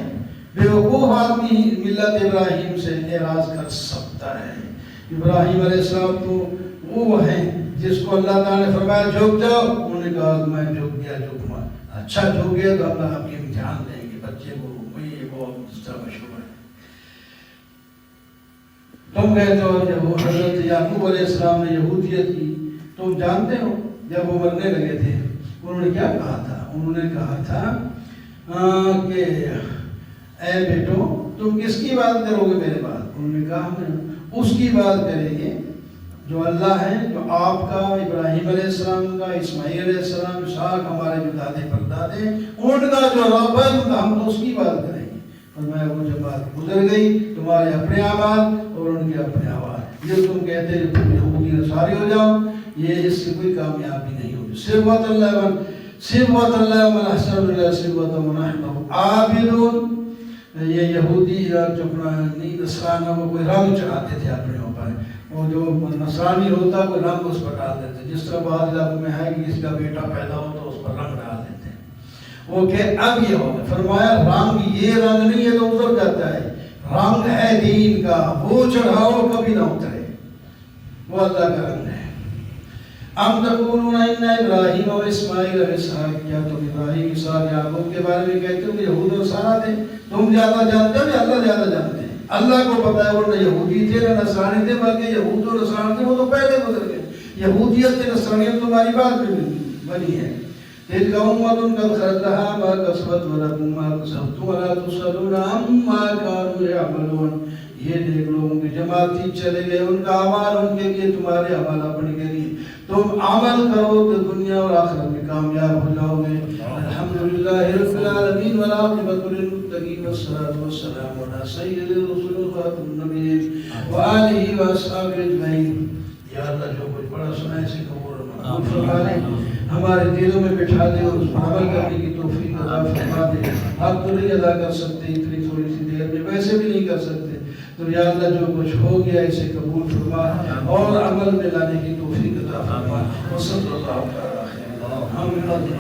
بیوقوف آدمی ملت ابراہیم سے اعراض کر سکتا ہے؟ ابراہیم علیہ السلام تو وہ ہیں جس کو اللہ تعالیٰ نے فرمایا جھک جاؤ، انہوں نے کہا میں جھک گیا. جھکما اچھا جھک گیا تو اللہ آپ کے امتحان دیں گے. بچے کو یہ بہت اس طرح مشہور ہے. تم کہتے ہو جب وہ حضرت یعقوب علیہ السلام نے یہودیت کی، تم جانتے ہو جب وہ مرنے لگے تھے انہوں نے کیا کہا تھا؟ انہوں نے کہا تھا کہ اے بیٹو تم کس کی بات کرو گے میرے بعد؟ انہوں نے کہا ہم اس کی بات کریں گے جو اللہ ہے، جو آپ کا، ابراہیم علیہ السلام کا، اسماعیل علیہ السلام، اسحاق ہمارے جو دادے پردادے، ان کا جو رب ہے ہم تو اس کی بات کریں گے. فرمایا وہ جب بات گزر گئی تمہارے اپنے اعمال اور ان کے اپنے اعمال، یہ تم کہتے ہیں تم یہودی نصاری ہو جاؤ، یہ اس سے کوئی کامیابی نہیں ہوگی. صبغۃ اللہ من احسن اللہ صبغۃ من نحن عابدون. یہ یہودی جو نصرانی وہ کوئی رنگ چڑھاتے تھے اپنے اوپر، وہ جو نصرانی ہوتا کوئی رنگ اس پر ڈال دیتے، جس طرح بعض علاقوں میں ہے کہ کسی کا بیٹا پیدا ہو تو اس پر رنگ ڈال دیتے. وہ کہ اب یہ ہوگا. فرمایا رنگ یہ رنگ نہیں ہے تو اتر جاتا ہے، رنگ ہے دین کا، وہ چڑھاؤ کبھی نہ اترے، وہ اللہ کا رنگ ہے. ام تقولون ان ابراہیم و اسماعیل و اسحاق، کیا تم ابراہیم، اسحاق، یعقوب کے بارے میں کہتے ہو کہ یہود اور نصارہ تھے؟ تم زیادہ جانتے ہو یا اللہ زیادہ جانتے ہیں؟ اللہ کو پتا ہے وہ نہ یہودی تھے نہ نصرانی تھے، بلکہ یہود اور نصارہ تھے وہ تو پہلے گزر گئے. یہودیت سے نصرانیت تمہاری بات میں بنی ہے. تلک امۃ قد خلت لها ما کسبت ولکم ما کسبتم ولا تسألون عما كانوا يعملون. یہ دیکھ لوگوں کی جماعت تھی، چلے گئے، ان کا اعمال ان کے لیے، تمہارے اعمال اپنے کے لیے. تم عمل کرو تو دنیا اور آخرت میں کامیاب ہو جاؤ گے. الحمدللہ رب العالمین والعاقبۃ للمتقین والصلاۃ والسلام علی سید الرسول وخاتم النبیین وآلہ واصحابہ اجمعین. یا اللہ جو کچھ بڑا سنا ہے اسے قبول فرما لے، ہمارے دلوں میں بٹھا دے اور اس پر عمل کرنے کی توفیق عطا فرما دے. ہم تو نہیں ادا کر سکتے اتنی تھوڑی سی دیر میں، ویسے بھی نہیں کر سکتے، تو یا اللہ جو کچھ ہو گیا اسے قبول فرما اور عمل میں لانے کی توفیق عطا فرما. وصلی اللہ علیہ وسلم.